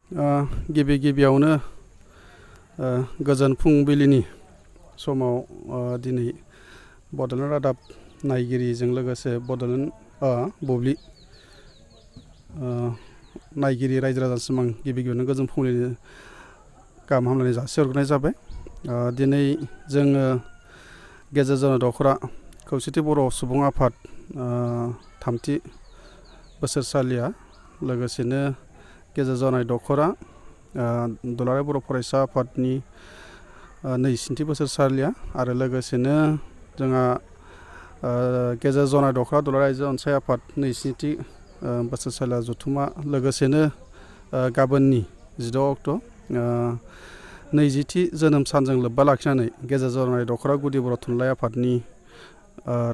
गिबि गिबियावनो गोजोन फुंबिलिनि समाव दिनै बड'लेण्ड रादाब नायगिरिजों लोगोसे बड'लेण्ड बुब्लि नायगिरि रायजो राजासिम आं गिबि गिबियावनो गोजोन फुंबिलिनि गाहाम हामलायनाय जासिहरग्रोनाय जाबाय। दिनै जोङो गेजेर जन दख'रा खौसेथि बर' सुबुं आफाद थामथि बोसोरसालिया लोगोसेनो गेजेर जनाय दख'रा दुलाराय बर' फरायसा आफादनि नैजिथि बोसोरसालिया आरो लोगोसेनो जोंहा गेजेर जनाय दख'रा दुलाराय आइजो अनसाय आफाद नैजिथि बोसोरसालिया जथुमा लोगोसेनो गाबोननि 16 अक्ट' नैजिथि जोनोम सानजों लोब्बा लाखिनानै गेजेर जनाय दख'रा गुदि बर' थुनलाइ आफादनि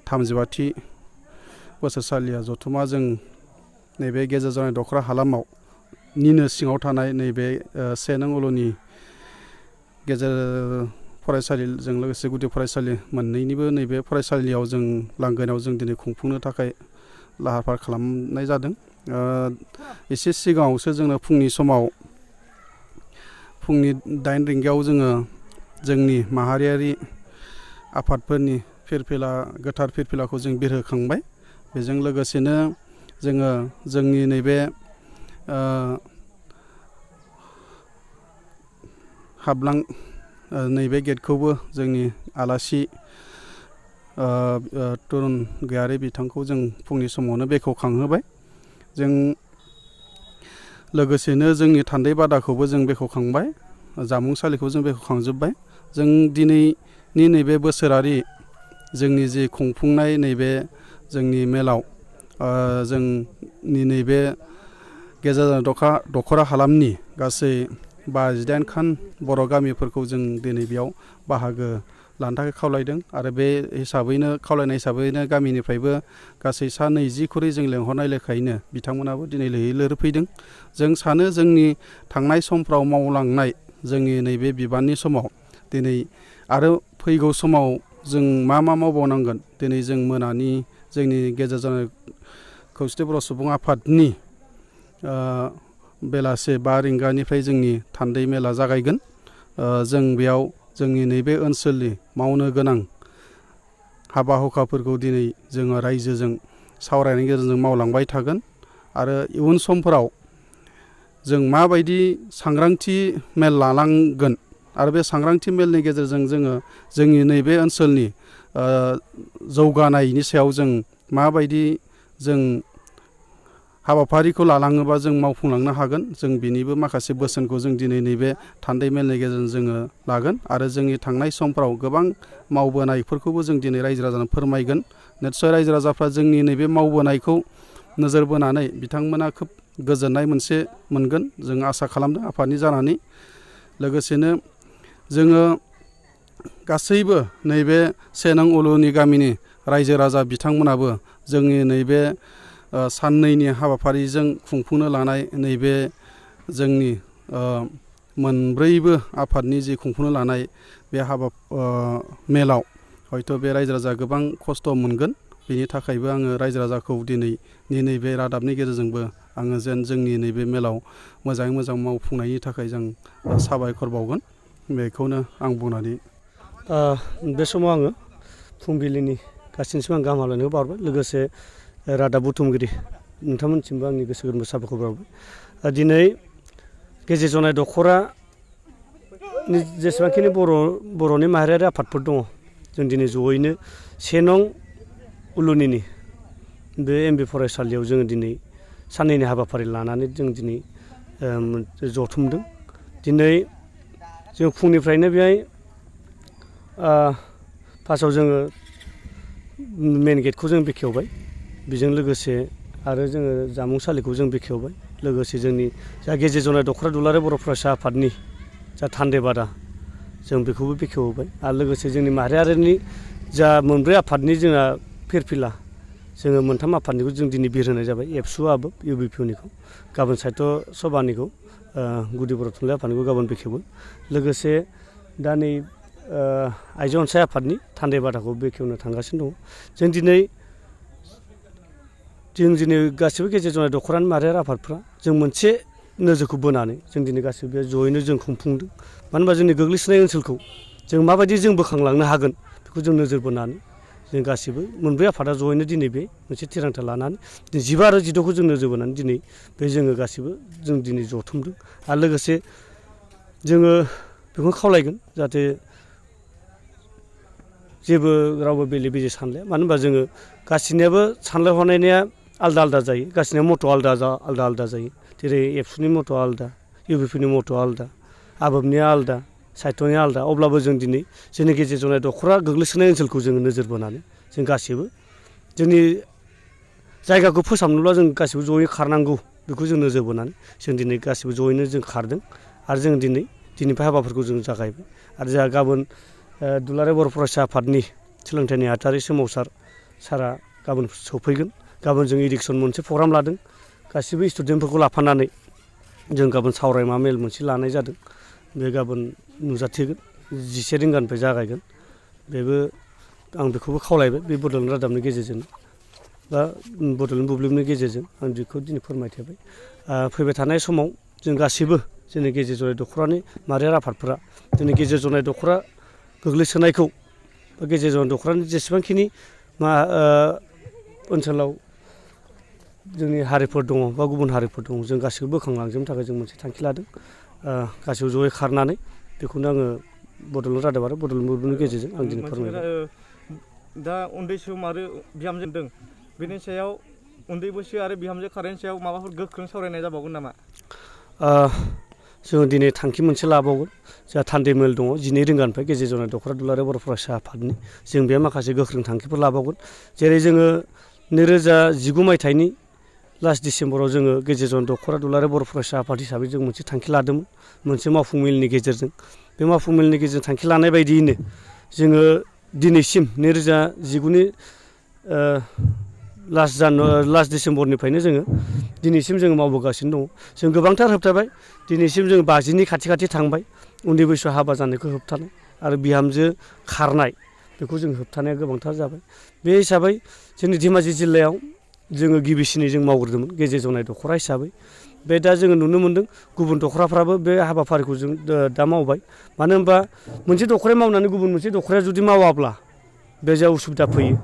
35थि बोसोरसालिया जथुमा जों नैबे गेजेर जनाय दख'रा हालामाव निनो सिङाव थानाय नैबे 1 नं अल'नि गेजेर फरायसालिजों लोगोसे गुदि फरायसालि मोननैनिबो नैबे फरायसालियाव जों लांगोनायाव जों दिनै खुंफुंनो थाखाय लाहार फाहार खालामनाय जादों। एसे सिगाङावसो जोंनो फुंनि समाव फुंनि 8 रिंगायाव जोङो जोंनि माहारियारि आफादफोरनि फिरफिला गोथार फिरफिलाखौ जों बिरहोखांबाय। बेजों लोगोसेनो जोङो जोंनि नैबे हाबलां नैबे गेटखौबो जोंनि आलासि तरुन गयारि बिथांखौ जों फुंनि समावनो बेखेवखांहोबाय। जों लोगोसेनो जोंनि थान्दै बादाखौबो जों बेखेवखांबाय, जामुंसालिखौ जों बेखेवखांजोब्बाय। जों दिनैनि नैबे बोसोरारि जोंनि जि खुंफुंनाय नैबे जोंनि मेलाव जोंनि नैबे गेजेर दख'रा हालामनि गासै 58 खान बर' गामिफोरखौ जों दिनै बेयाव बाहागो लानो थाखाय खावलायदों आरो बे हिसाबैनो खावलायनाय हिसाबैनो गामिनिफ्रायबो गासै 20 खरि जों लेंहरनाय लेखायैनो बिथांमोनाबो दिनै लैहोर लैहोर फैदों। जों सानो जोंनि थांनाय समफ्राव मावलांनाय जोंनि नैबे बिबाननि समाव दिनै आरो फैगौ समाव जों मा मावबावनांगोन, दिनै जों मोनानि जोंनि गेजेर जनाय खौसेथि बर' सुबुं आफादनि बेलासे 5 रिंगानिफ्राय जोंनि थान्दै मेला जागायगोन। जों बेयाव जोंनि नैबे ओनसोलनि मावनो गोनां हाबा हुखाफोरखौ दिनै जोङो रायजोजों सावरायनायनि गेजेरजों मावलांबाय थागोन आरो इयुन समफोराव जों माबायदि सांग्रांथि मेल लानांगोन आरो बे सांग्रांथि मेलनि गेजेरजों जोङो जोंनि नैबे ओनसोलनि जौगानायनि सायाव जों माबायदि जों हाबाफारिखौ लालाङोबा जों मावफुंलांनो हागोन, जों बिनिबो माखासे बोसोनखौ जों दिनै नैबे थान्दै मेलनि गेजेरजों जोङो लागोन आरो जोंनि थांनाय समफ्राव गोबां मावबोनायफोरखौबो जों दिनै रायजो राजानो फोरमायगोन। निस्सय रायजो राजाफ्रा जोंनि नैबे मावबोनायखौ नोजोर बोनानै बिथांमोना खोब गोजोननाय मोनगोन जों आसा खालामदों आफादनि जानानै। लोगोसेनो जोङो गासैबो नैबे 1 नं अल'नि गामिनि रायजो राजा बिथांमोनाबो जोंनि नैबे साननैनि हाबाफारिजों खुंफुंनो लानाय नैबे जोंनि मोनब्रैबो आफादनि जि खुंफुंनो लानाय बे मेलाव हयथ' बे रायजो राजा गोबां खस्थ' मोनगोन। बेनि थाखायबो आङो रायजो राजाखौ दिनैनि नैबे रादाबनि गेजेरजोंबो आङो जेन जोंनि नैबे मेलाव मोजाङै मोजां मावफुंनायनि थाखाय जों साबायखर बावगोन, बेखौनो आं बुंनानै बे समाव आङो फुंबिलिनि गासैनिसिम आं गाहाम हामलायनायखौ बावहरबाय। लोगोसे रादाब बुथुमगिरि नोंथांमोनसिमबो आंनि गोसो गोरबोनिफ्राय साबायखर बावबाय। दिनै गेजेर जनाय दख'रानि जेसेबांखिनि बर'नि माहारियारि आफादफोर दङ, जों दिनै जयैनो 1 नं उलुनिनि बे एमभि फरायसालियाव जोङो दिनै साननैनि हाबाफारि लानानै जों दिनै जथुमदों। दिनै जों फुंनिफ्रायनो बेहाय फार्स्टआव जोङो मेन गेटखौ जों बेखेवबाय, बेजों लोगोसे आरो जोङो जामुंसालिखौ जों बेखेवबाय। लोगोसे जोंनि जा गेजेर जनाय दख'रा दुलाराय बर' फरायसा आफादनि जा थान्दै बादा जों बेखौबो बेखेवबाय आरो लोगोसे जोंनि माहारियारिनि जा मोनब्रै आफादनि जोंहा फिरफिला जोङो मोनथाम आफादनिखौ जों दिनै बिरहोनाय जाबाय, एबसु आबोब इउबिपिनिखौ गाबोन साहित्य सभानिखौ गुदि बर' थुनलाइ आफादनिखौ गाबोन बेखेवगोन। लोगोसे दा नै आइजो अनसाय आफादनि थान्दै बादाखौ बेखेवनो थांगासिनो दङ। जों दिनै गासिबो गेजेर जनाय दख'रानि माहारियारि आफादफ्रा जों मोनसे नोजोरखौ बोनानै जों दिनै गासिबो बे जयैनो जों खुंफुंदों। मानो होनबा जोंनि गोग्लैसोनाय ओनसोलखौ जों माबायदि जों बोखांलांनो हागोन बेखौ जों नोजोर बोनानै जों गासिबो मोनब्रै आफादा जयैनो दिनै बे मोनसे थिरांथा लानानै 15 आरो 16खौ जों नोजोर बोनानै दिनै बे जोङो गासिबो जों दिनै जथुमदों। आरो लोगोसे जोङो बेखौ खावलायगोन जाहाथे जेबो रावबो बेले बेजे सानलाया। मानो होनबा जोङो गासिनियाबो साननाय हनाया आलदा आलदा जायो, गासिनिया मथ' आलदा आलदा जायो। जेरै एबसुनि मथ' आलदा, इउपिपिनि मथ' आलदा, आबोबनिया आलदा, साहित्यनिया आलदा। अब्लाबो जों दिनै जोंनि गेजेर जनाय दख'रा गोग्लैसोनाय ओनसोलखौ जोङो नोजोर बोनानै जों गासिबो जोंनि जायगाखौ फोसाबनोब्ला जों गासिबो जयै खारनांगौ बेखौ जों नोजोर बोनानै जों दिनै गासिबो जयैनो जों खारदों। आरो जों दिनैनिफ्राय हाबाफोरखौ जों जागायबाय। आरो जोंहा गाबोन दुलाराय बर' फरायसा आफादनि सोलोंथाइ नेहाथारि सोमावसार सारा गाबोन सफैगोन। गाबोन जों इडुकेसन मोनसे प्रग्राम लादों, गासिबो स्टुडेन्टफोरखौ लाफानानै जों गाबोन सावरायमा मेल मोनसे लानाय जादों। बे गाबोन नुजाथिगोन, 11 रिंगानिफ्राय जागायगोन। बेबो आं बेखौबो खावलायबाय बे बड'लेण्ड रादाबनि गेजेरजों बा बड'लेण्ड बुब्लिनि गेजेरजों आं बेखौ दिनै फोरमायथिबाय। फैबाय थानाय समाव जों गासिबो जोंनि गेजेर जनाय दख'रानि माहारियारि आफादफोरा जोंनि गेजेर जनाय दख'रा गोग्लैसोनायखौ बा गेजेर जनाय दख'रानि जेसेबांखिनि ओनसोलाव जोंनि हारिफोर दङ बा गुबुन हारिफोर दङ जों गासिबो बोखांलांजोबनो थाखाय जों मोनसे थांखि लादों। गासिबो जयै खारनानै बेखौनो आङो बड'लेण्ड रादाब आरो बड'लेण्ड बुब्लिनि गेजेरजों आं दिनै फोरमायबाय। दा उन्दै सम आरो बिहामजो दं, बेनि सायाव उन्दै बैसो आरो बिहामजो खारनायनि सायाव माबाफोर गोख्रों सावरायनाय जाबावगोन नामा? जोङो दिनै थांखि मोनसे लाबावगोन। जोंहा थान्दै मेल दङ 12 रिंगानिफ्राय गेजेर जनाय दख'रा दुलाराय बर' फरायसा आफादनि। जों बेयाव माखासे गोख्रों थांखिफोर लाबावगोन। जेरै जोङो 2019 मायथाइनि लास्ट डिसेम्बराव जोङो गेजेर जनाय दख'रा दुलाराय बर' फरायसा आफाद हिसाबै जों मोनसे थांखि लादोंमोन मोनसे मावफुं मेलनि गेजेरजों। बे मावफुं मेलनि गेजेरजों थांखि लानाय बायदियैनो जोङो दिनैसिम 2019नि लास्ट डिसेम्बरनिफ्रायनो जोङो दिनैसिम जोङो मावबोगासिनो दङ। जों गोबांथार होबथाबाय, दिनैसिम जों 50नि खाथि थांबाय। उन्दै बैसोआव हाबा जानायखौ होबथानाय आरो बिहामजो खारनाय बेखौ जों होबथानाया गोबांथार जाबाय। बे हिसाबै जोंनि धेमाजि जिल्लायाव जोङो गिबिसिनै जों मावग्रोदोंमोन गेजेर जनाय दख'रा हिसाबै। बे दा जोङो नुनो मोनदों गुबुन दख'राफ्राबो बे हाबाफारिखौ जों दा मावबाय। मानो होनबा मोनसे दख'राया मावनानै गुबुन मोनसे दख'राया जुदि मावाब्ला बे जा उसुबिदा फैयो,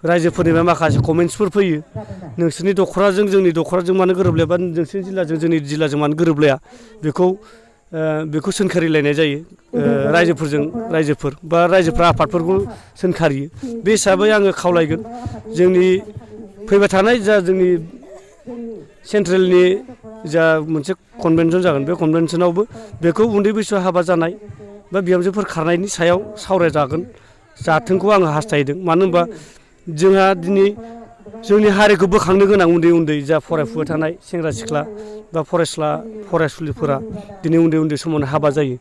रायजोफोरनिफ्राय माखासे कमेन्टसफोर फैयो। नोंसोरनि दख'राजों जोंनि दख'राजों मानो गोरोबलाया बा नोंसोरनि जिल्लाजों जोंनि जिल्लाजों मानो गोरोबलाया बेखौ सोंखारिलायनाय जायो रायजोफोर बा रायजोफ्रा आफादफोरखौ सोंखारियो। बे हिसाबै आङो खावलायगोन जोंनि फैबाय थानाय जा जोंनि सेन्ट्रेलनि जा मोनसे कनभेनसन जागोन बे कनभेनसनावबो बेखौ उन्दै बैसोआव हाबा जानाय बा बिहामजोफोर खारनायनि सायाव जाथोंखौ आङो हास्थायदों। मानो होनबा जोंहा दिनै जोंनि हारिखौ बोखांनो गोनां उन्दै जा फरायफुबाय थानाय सेंग्रा सिख्ला बा फरायसुलिफोरा दिनै उन्दै समावनो हाबा जायो।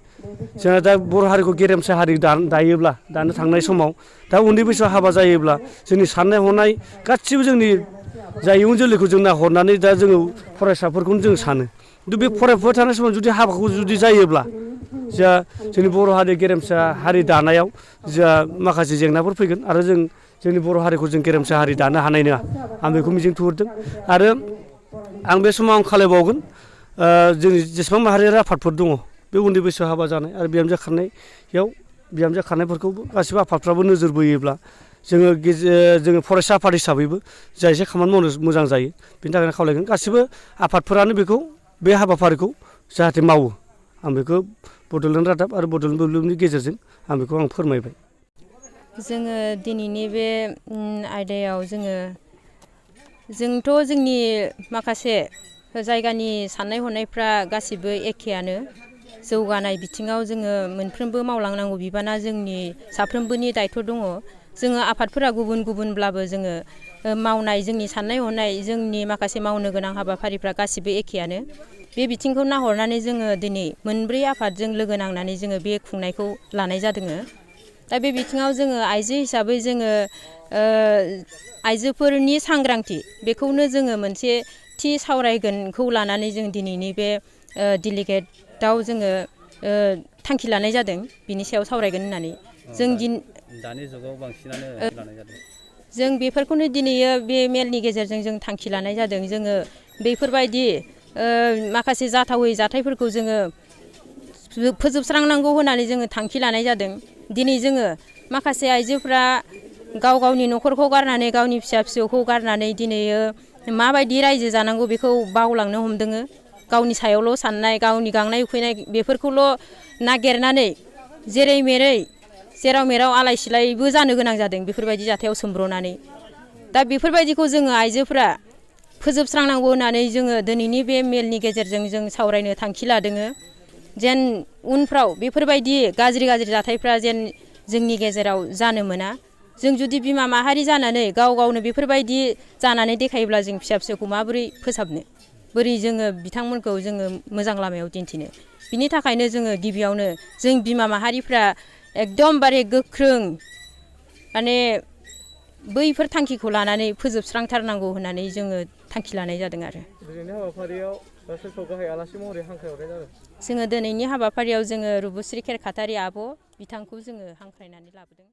जोंहा दा बर' हारिखौ गेरेमसा हारि दानो थांनाय समाव दा उन्दै बैसोआव हाबा जायोब्ला जोंनि साननाय हनाय गासिबो जोंनि जा इयुन जोलैखौ जों नाहरनानै दा जोङो फरायसाफोरखौनो जों सानो। खिन्थु बे फरायफुबाय थानाय समाव जुदि हाबाखौ जुदि जायोब्ला जोंनि बर' हारि गेरेमसा हारि दानायाव जोंहा माखासे जेंनाफोर फैगोन आरो जोंनि बर' हारिखौ जों गेरेमसा हारि दानो हानाय नङा। आं बेखौ मिजिं थिहरदों। आरो आं बे समाव आं खावलायबावगोन जोंनि जेसेबां माहारियारि आफादफोर दङ बे उन्दै बैसोआव हाबा जानाय आरो बिहामजो खारनायफोरखौबो गासिबो आफादफ्राबो नोजोर बोयोब्ला जोङो फरायसा आफाद हिसाबैबो जा एसे खामानि मावनो मोजां जायो। बेनि थाखायनो खावलायगोन गासिबो आफादफोरानो बे हाबाफारिखौ जाहाथे मावो। आं बेखौ बड'लेण्ड रादाब आरो बड'लेण्ड बुब्लिनि गेजेरजों आं बेखौ फोरमायबाय। जोङो दिनैनि बे आयदायाव जोंथ' जोंनि माखासे जायगानि साननाय हनायफ्रा गासिबो एखेयानो। जौगानाय बिथिङाव जोङो मोनफ्रोमबो मावलांनांगौ बिबाना जोंनि साफ्रोमबोनि दायथ' दङ। जोङो आफादफोरा गुबुनब्लाबो जोङो मावनाय जोंनि साननाय हनाय जोंनि माखासे मावनो गोनां हाबाफारिफ्रा गासिबो एखेयानो। बे बिथिंखौ नाहरनानै जोङो दिनै मोनब्रै आफादजों लोगो नांनानै जोङो बे खुंनायखौ लानाय जादों। दा बे बिथिङाव जोङो आइजो हिसाबै जोङो आइजोफोरनि सांग्रांथि बेखौनो जोङो मोनसे थि सावरायगोनखौ लानानै जों दिनैनि बे डेलिगेटआव जोङो थांखि लानाय जादों बिनि सायाव सावरायगोन होननानै। दानि जुगाव बांसिनानो लानाय जादों। जों बेफोरखौनो दिनै बे मेलनि गेजेरजों जों थांखि लानाय जादों। जोङो बेफोरबायदि माखासे जाथावै जाथायफोरखौ जोङो फोजोबस्रांनांगौ होननानै जोङो थांखि लानाय जादों। दिनै जोङो माखासे आइजोफ्रा गाव गावनि न'खरखौ गारनानै गावनि फिसा फिसौखौ गारनानै दिनै माबायदि रायजो जानांगौ बेखौ बावलांनो हमदों। गावनि सायावल' साननाय गावनि गांनाय उखैनाय बेफोरखौल' नागिरनानै जेरै मेरै जेराव मेराव आलाय सिलायबो जानो गोनां जादों बेफोरबायदि जाथायाव सोमब्र'नानै। दा बेफोरबायदिखौ जोङो आइजोफ्रा फोजोबस्रांनांगौ होननानै जोङो दिनैनि बे मेलनि गेजेरजों जों सावरायनो थांखि लादों। जेन उनफ्राव बेफोरबायदि गाज्रि जाथायफ्रा जेन जोंनि गेजेराव जानो मोना। जों जुदि बिमा माहारि जानानै गाव गावनो बेफोरबायदि जानानै देखायोब्ला जों फिसा फिसौखौ माबोरै फोसाबनो, बोरै जोङो बिथांमोनखौ जोङो मोजां लामायाव दिन्थिनो। बिनि थाखायनो जोङो गिबियावनो जों बिमा माहारिफ्रा एकदमबारे गोख्रों माने बैफोर थांखिखौ लानानै फोजोबस्रांथारनांगौ होननानै जोङो थांखि लानाय जादों आरो। दिनैनि हाबाफारियाव सोरखौ गाहाय आलासि महरै हांख्रायहरनाय जादों? जोङो दिनैनि हाबाफारियाव जोङो रुबुस्रि खेरखातारि आब' बिथांखौ जोङो हांख्रायनानै लाबोदों।